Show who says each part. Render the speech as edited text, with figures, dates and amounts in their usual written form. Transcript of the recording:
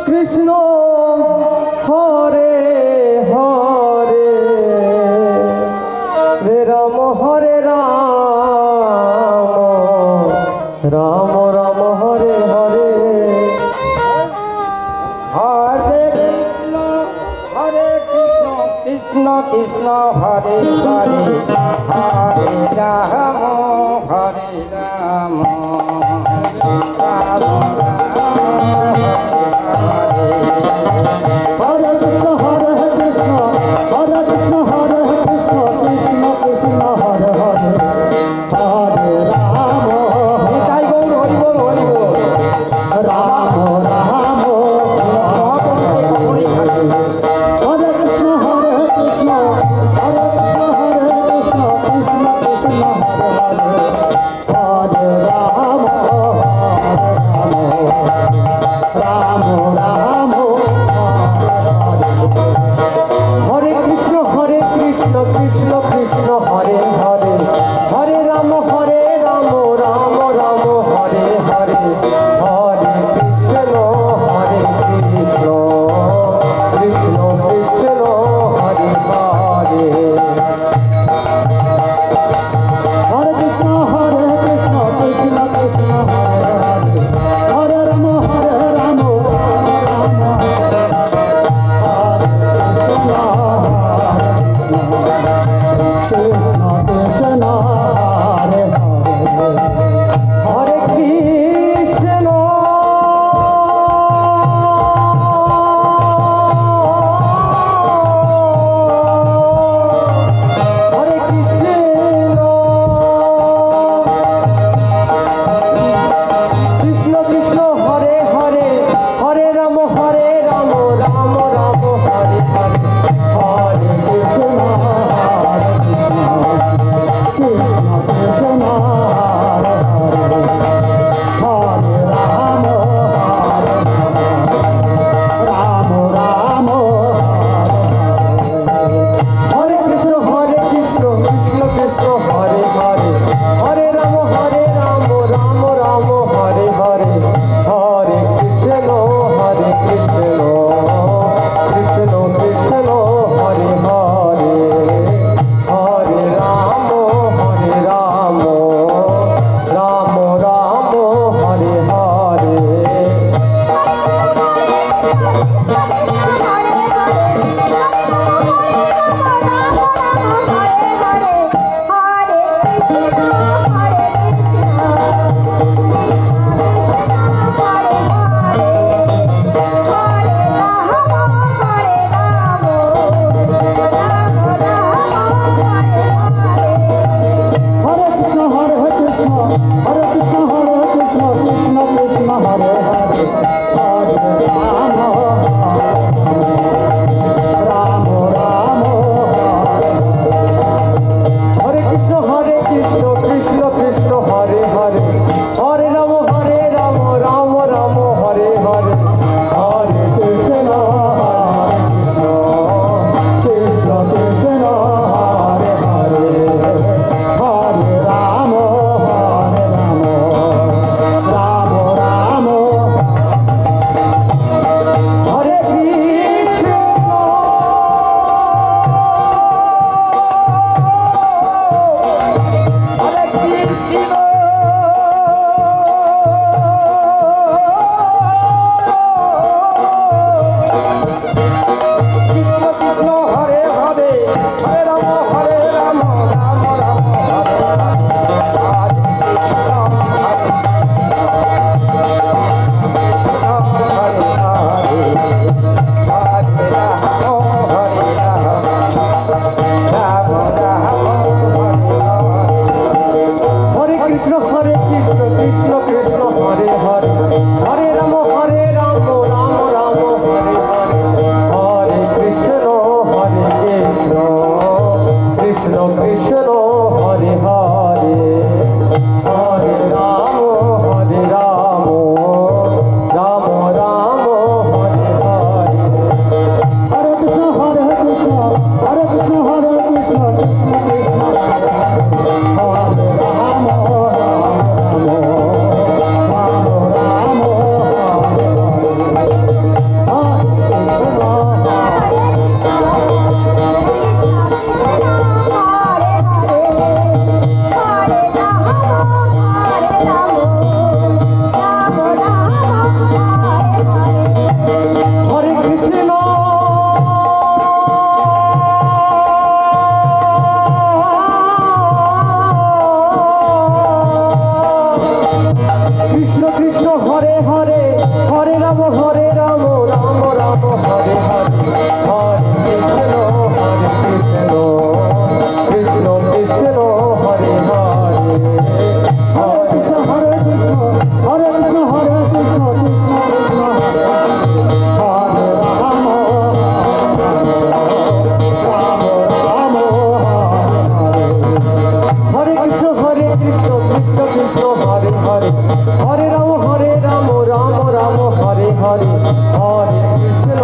Speaker 1: কৃষ্ণ হরে হরে রে রাম হরে রাম রাম রাম হরে হরে হরে কৃষ্ণ কৃষ্ণ কৃষ্ণ হরে হরে হরে রাম হরে Ram Ram
Speaker 2: Hare Rama
Speaker 1: Krishna Krishna Hare Hare Hare Ram Ram Ram Hare Hare Hare Krishna Krishna Krishna Hare Hare Hare Krishna হরে কৃষ্ণ হরে কৃষ্ণ হরে কৃষ্ণ কৃষ্ণ কৃষ্ণ হরে রাম রাম রাম হরে কৃষ্ণ কৃষ্ণ কৃষ্ণ হরে হরে হরে রাম রাম রাম হরে হরে হরে কৃষ্ণ